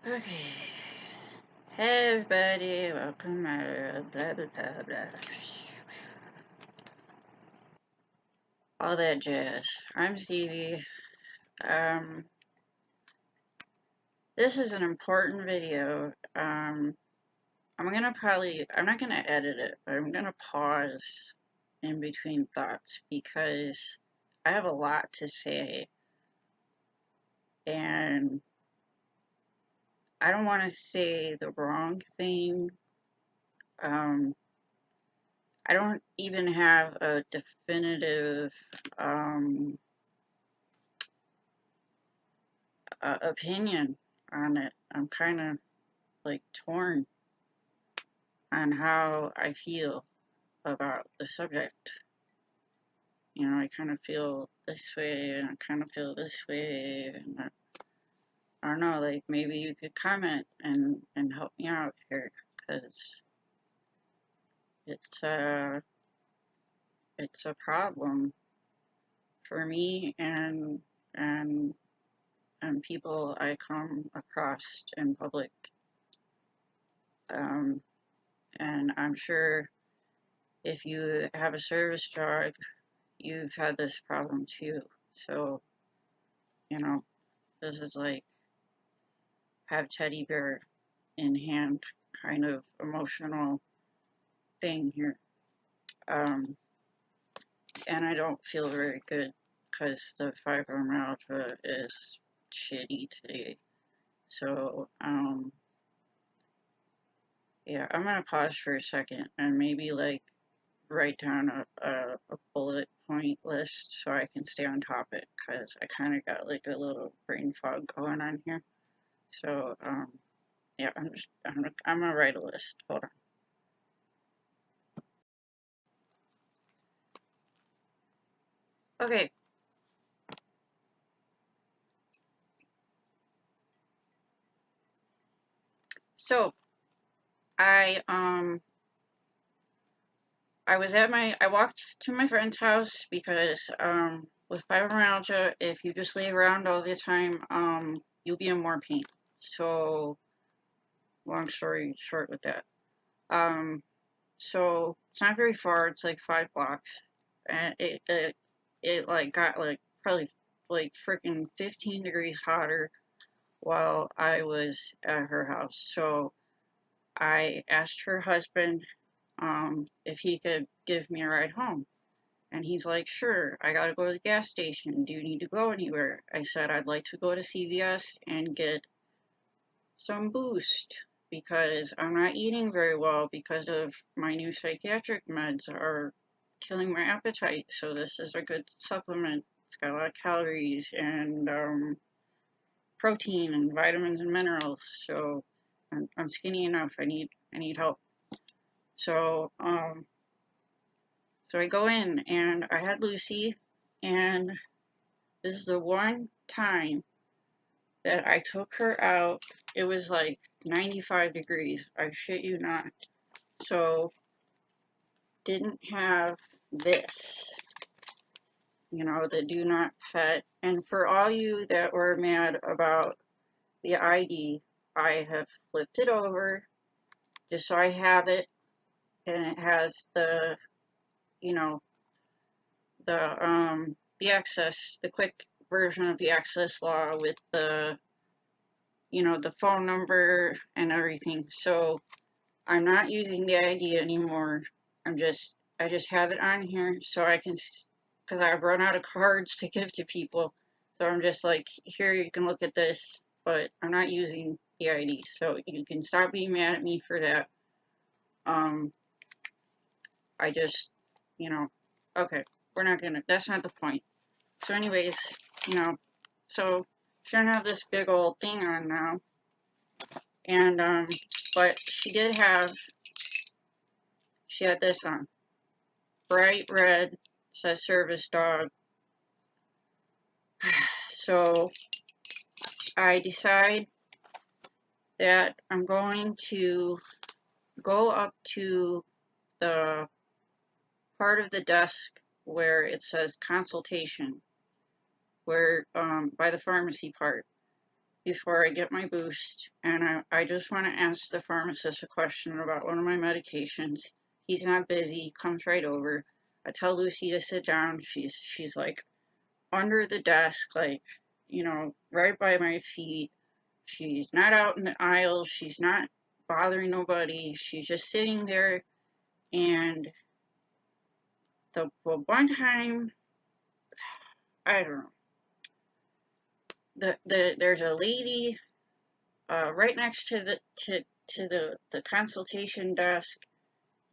Okay. Hey everybody, welcome to blah blah blah blah. All that jazz. I'm Stevie. Um, this is an important video. I'm not gonna edit it, but I'm gonna pause in between thoughts because I have a lot to say and I don't want to say the wrong thing. Um, I don't even have a definitive opinion on it. I'm kind of like torn on how I feel about the subject. You know, I kind of feel this way and I kind of feel this way. And I don't know, like maybe you could comment and help me out here because it's a, it's a problem for me and and people I come across in public. Um, and I'm sure if you have a service dog, you've had this problem too. So, you know, this is like have teddy bear in hand kind of emotional thing here. Um, and I don't feel very good because the fibromyalgia is shitty today. So, yeah, I'm gonna pause for a second and maybe like write down a bullet point list so I can stay on topic because I kind of got like a little brain fog going on here. So, yeah, I'm gonna write a list. Hold on. Okay, so I um I walked to my friend's house because with fibromyalgia, if you just lay around all the time, you'll be in more pain. So long story short with that. Um, so it's not very far. It's like 5 blocks, and it like got like probably like freaking 15 degrees hotter while I was at her house. So I asked her husband if he could give me a ride home. And he's like, sure, I gotta go to the gas station. Do you need to go anywhere? I said, I'd like to go to CVS and get some Boost because I'm not eating very well because of my new psychiatric meds are killing my appetite. So this is a good supplement. It's got a lot of calories and protein and vitamins and minerals. So I'm skinny enough. I need help. So so I go in and I had Lucy, and this is the one time that I took her out. It was like 95 degrees. I shit you not. So didn't have this, you know, the do not pet. And for all you that were mad about the ID, I have flipped it over just so I have it, and it has the, you know, the access, the quick version of the access law with the, you know, the phone number and everything. So I'm not using the ID anymore. I just have it on here so I can, because I've run out of cards to give to people. So I'm just like, here, you can look at this, but I'm not using the ID. So you can stop being mad at me for that. Um, I just, you know, okay, that's not the point. So anyways, you know, so she don't have this big old thing on now. And, but she had this on. Bright red, says service dog. So I decide that I'm going to go up to the part of the desk where it says consultation, where by the pharmacy part. before I get my boost, and I just want to ask the pharmacist a question about one of my medications. He's not busy, he comes right over. I tell Lucy to sit down. She's like under the desk, like, right by my feet. She's not out in the aisle. She's not bothering nobody. She's just sitting there. And the one time, I don't know, there's a lady right next to the consultation desk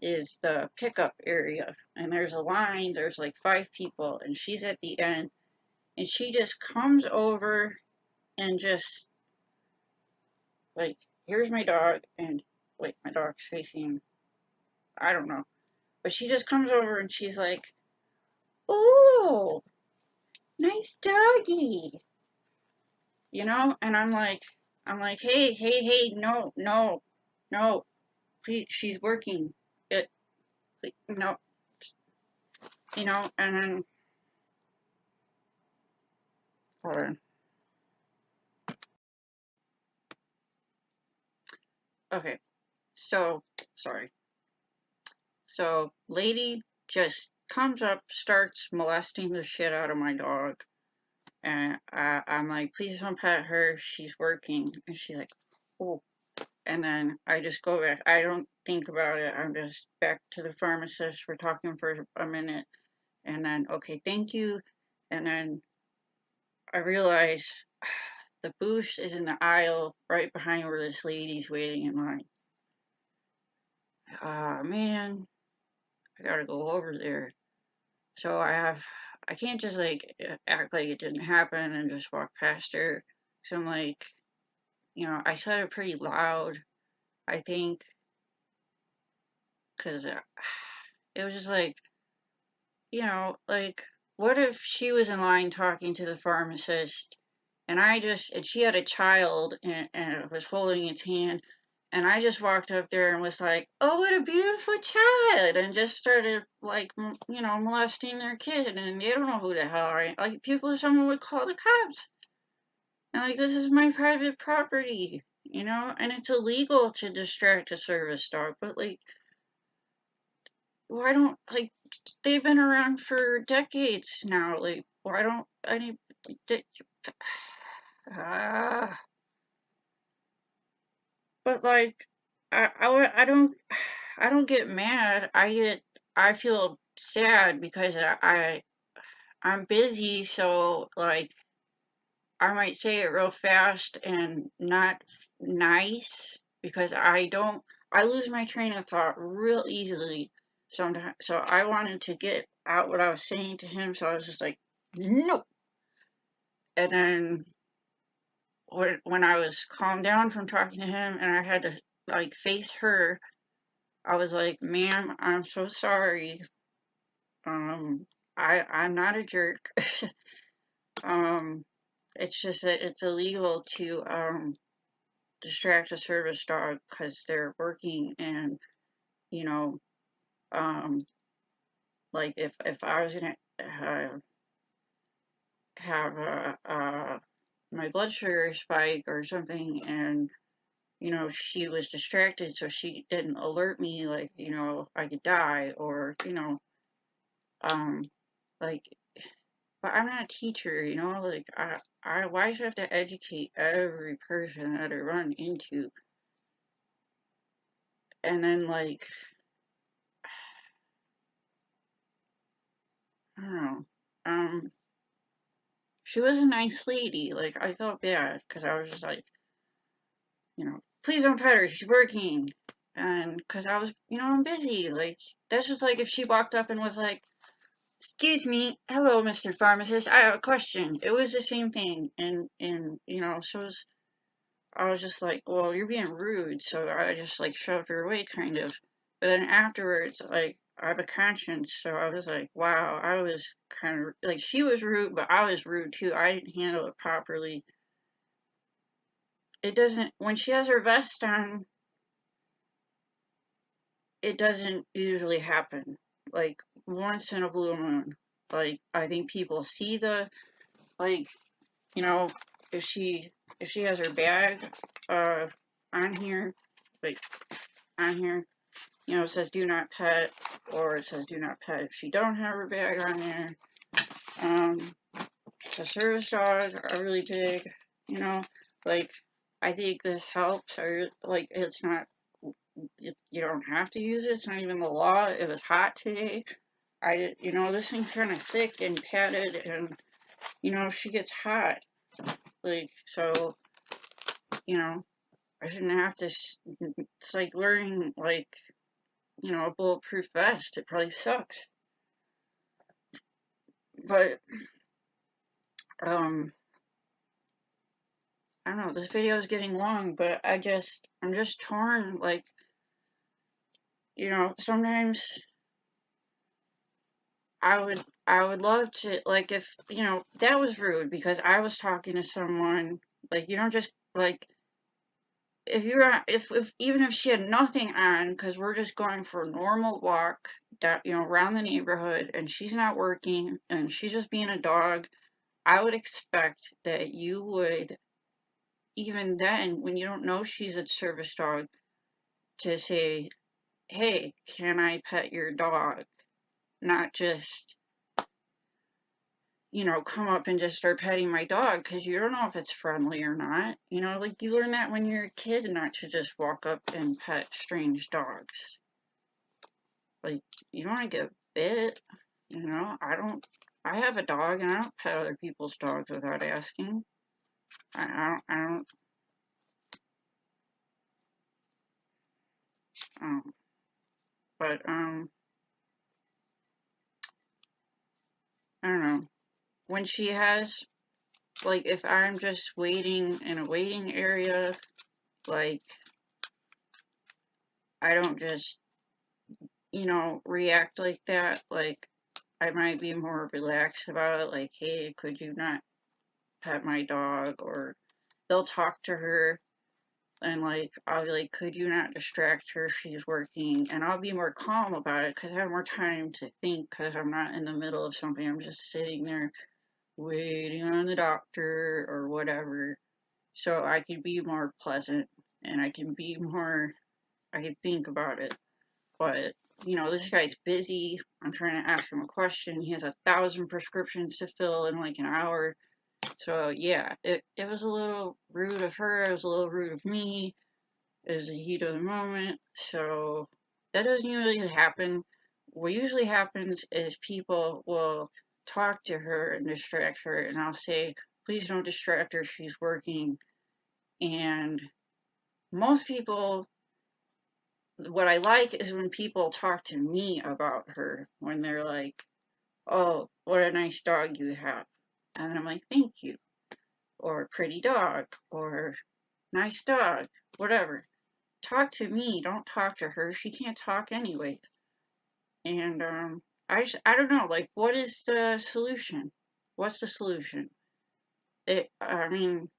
is the pickup area, and there's a line. There's like 5 people, and she's at the end, and she just comes over and just like, here's my dog, and wait, my dog's facing, I don't know, but she just comes over and she's like, "Oh, nice doggy," and I'm like, hey, hey, hey, no, no, no, please, she's working. It, no, and then, hold on. Okay, so, sorry. So, lady just comes up, starts molesting the shit out of my dog, and I'm like, please don't pet her, she's working, and she's like, oh, and then I just go back. I don't think about it. I'm just back to the pharmacist. We're talking for a minute, and then, okay, thank you, and then I realize the booth is in the aisle right behind where this lady's waiting in line. Ah, man, I gotta go over there. So I can't just like act like it didn't happen and just walk past her. So I'm like, I said it pretty loud, I think, because it was just like, like, what if she was in line talking to the pharmacist, and she had a child, and was holding its hand, and I just walked up there and was like, oh, what a beautiful child, and just started, like, molesting their kid, and they don't know who the hell I am. Like, someone would call the cops. And, like, this is my private property, and it's illegal to distract a service dog, but, like, why don't, like, they've been around for decades now, like, why don't any, ah, but, like, I don't get mad, I feel sad because I'm busy, so, like, I might say it real fast and not nice because I lose my train of thought real easily sometimes. So I wanted to get out what I was saying to him, so I was just like, no. And then when I was calmed down from talking to him and I had to like face her, I was like, ma'am, I'm so sorry. I'm not a jerk. um, it's just that it's illegal to distract a service dog because they're working, and you know um like if I was gonna have my blood sugar spike or something, and she was distracted so she didn't alert me, like, I could die, or um like, but I'm not a teacher, like, why should I have to educate every person that I run into? And then, like, I don't know. She was a nice lady. Like, I felt bad because I was just like, please don't pet her. She's working. And because I was, I'm busy. Like, that's just like if she walked up and was like, excuse me, hello, Mr. Pharmacist, I have a question. It was the same thing. And I was just like, well, you're being rude. So I just like shoved her away, kind of. But then afterwards, like, I have a conscience, so I was like, wow, I was kind of like, she was rude, but I was rude too. I didn't handle it properly. It doesn't, when she has her vest on, it doesn't usually happen. Like, once in a blue moon. Like, I think people see like, if she if she has her bag on here, like on here, you know, it says do not pet, or it says do not pet if she don't have her bag on there. The service dogs are really big, you know, like, I think this helps, or, like, it's not, you don't have to use it, it's not even the law. It was hot today. You know, this thing's kind of thick and padded, and, you know, she gets hot, like, so, you know, I shouldn't have to, it's like wearing, like, you know, a bulletproof vest. It probably sucks. But, I don't know, this video is getting long, but I'm just torn, like, you know, sometimes I would love to, like, if, you know, that was rude because I was talking to someone, like, you don't just, like, if you're, if even if she had nothing on, because we're just going for a normal walk, that, you know, around the neighborhood, and she's not working, and she's just being a dog, I would expect that you would, even then, when you don't know she's a service dog, to say, hey, can I pet your dog? Not just, you know, come up and just start petting my dog, because you don't know if it's friendly or not. You know, like, you learn that when you're a kid, not to just walk up and pet strange dogs. Like, you don't want to get bit, you know? I have a dog and I don't pet other people's dogs without asking. I don't, um, but, I don't know. When she has, like, if I'm just waiting in a waiting area, like, I don't just, you know, react like that. Like, I might be more relaxed about it. Like, hey, could you not pet my dog? Or they'll talk to her, and, like, I'll be like, could you not distract her? She's working. And I'll be more calm about it because I have more time to think, because I'm not in the middle of something. I'm just sitting there waiting on the doctor or whatever. So I can be more pleasant, and I can be more, I can think about it. But, you know, this guy's busy. I'm trying to ask him a question. He has 1,000 prescriptions to fill in like an hour. So yeah, it was a little rude of her. It was a little rude of me. It was the heat of the moment. So that doesn't usually happen. What usually happens is people will talk to her and distract her, and I'll say, please don't distract her. She's working. And most people, what I like is when people talk to me about her, when they're like, oh, what a nice dog you have. And I'm like, thank you. Or pretty dog. Or nice dog. Whatever. Talk to me. Don't talk to her. She can't talk anyway. And I don't know. Like, what is the solution? What's the solution? I mean,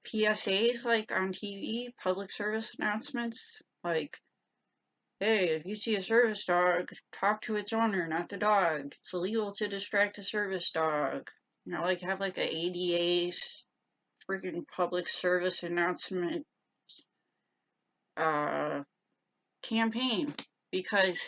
PSAs, like, on TV, public service announcements, like, hey, if you see a service dog, talk to its owner, not the dog. It's illegal to distract a service dog. You know, like, have like a ADA freaking public service announcement campaign, because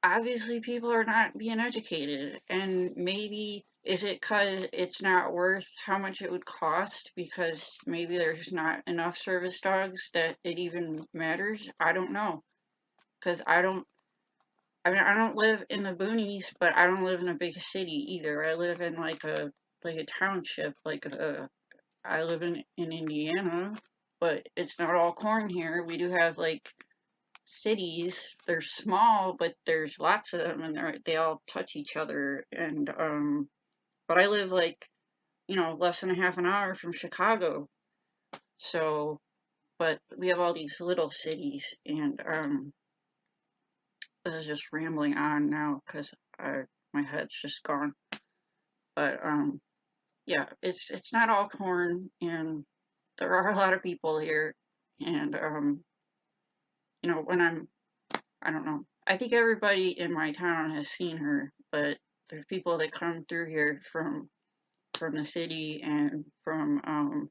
obviously people are not being educated, and maybe is it because it's not worth how much it would cost, because maybe there's not enough service dogs that it even matters. I don't know, because I mean, I don't live in the boonies, but I don't live in a big city either. I live in like a township, I live in Indiana, but it's not all corn here. We do have like cities. They're small, but there's lots of them, and they all touch each other. And but I live, like, you know, less than a half an hour from Chicago. So, but we have all these little cities, and this is just rambling on now because my head's just gone. But yeah, it's not all corn, and there are a lot of people here, and you know, I don't know. I think everybody in my town has seen her, but there's people that come through here from from the city and from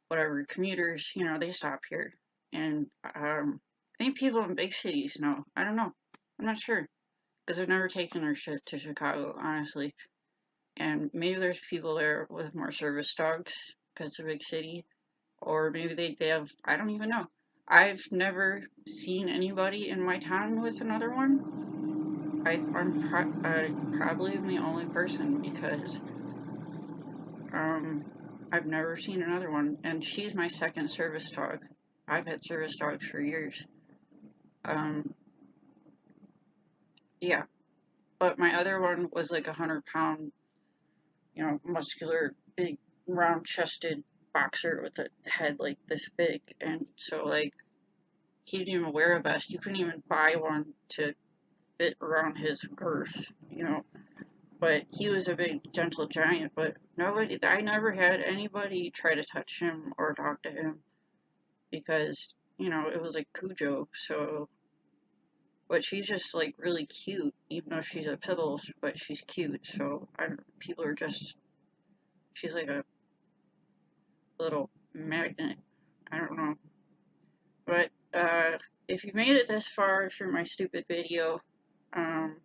whatever commuters, you know, they stop here. And I think people in big cities know. I don't know. I'm not sure because I've never taken their shit to Chicago, honestly. And maybe there's people there with more service dogs because it's a big city, or maybe they have. I don't even know. I've never seen anybody in my town with another one. I probably am the only person because um, I've never seen another one, and she's my second service dog. I've had service dogs for years. Um, yeah, but my other one was like 100 pound, you know, muscular, big, round chested boxer with a head like this big, and so like he didn't even wear a vest. You couldn't even buy one to fit around his girth, you know. But he was a big, gentle giant. But I never had anybody try to touch him or talk to him because, you know, it was like Cujo. So, but she's just like really cute, even though she's a pit bull, but she's cute. So, people are just, she's like a little magnet. I don't know. But, if you made it this far through my stupid video, um,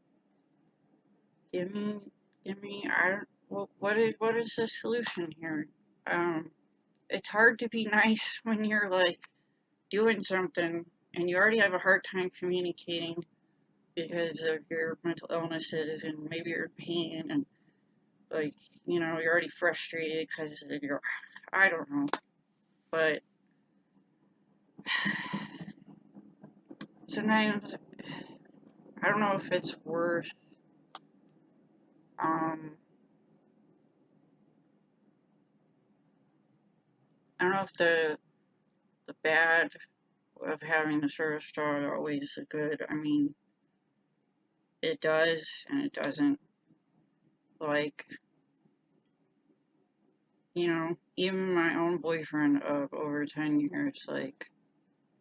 give me, I don't, what is the solution here? Um, it's hard to be nice when you're like doing something and you already have a hard time communicating because of your mental illnesses and maybe you're in pain and like, you know, you're already frustrated because of your, I don't know, but sometimes I don't know if it's worth, um, I don't know if the bad of having a service dog always is good. I mean, it does and it doesn't. Like, you know, even my own boyfriend of over 10 years, like,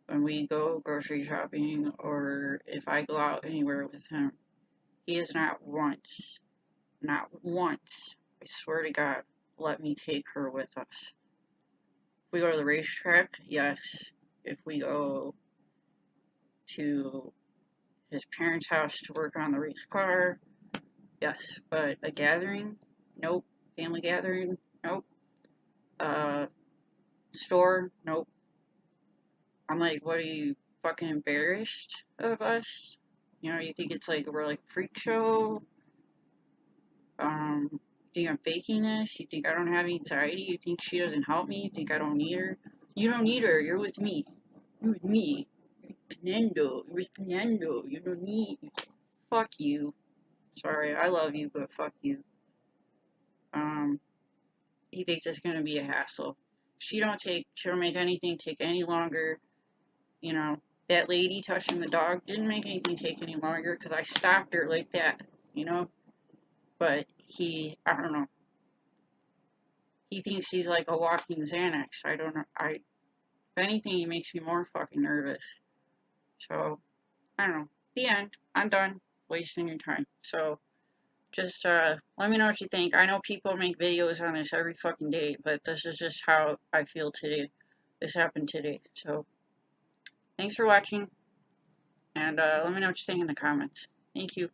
when we go grocery shopping or if I go out anywhere with him, he has not once, I swear to God, let me take her with us. If we go to the racetrack, yes. If we go to his parents' house to work on the race car, yes. But a gathering, nope. Family gathering, nope. Uh, store, nope. I'm like, what are you, fucking embarrassed of us? You know, you think it's like we're like freak show? You think I'm faking this? You think I don't have anxiety? You think she doesn't help me? You think I don't need her? You don't need her. You're with me. You're with me. Fernando. You're with Fernando. You don't need. Fuck you. Sorry, I love you, but fuck you. Um, he thinks it's gonna be a hassle. She don't make anything take any longer. You know, that lady touching the dog didn't make anything take any longer because I stopped her like that, you know? But I don't know. He thinks he's like a walking Xanax. I don't know. If anything, he makes me more fucking nervous. So, I don't know. The end. I'm done wasting your time. So, just, let me know what you think. I know people make videos on this every fucking day, but this is just how I feel today. This happened today. So, thanks for watching, and, let me know what you think in the comments. Thank you.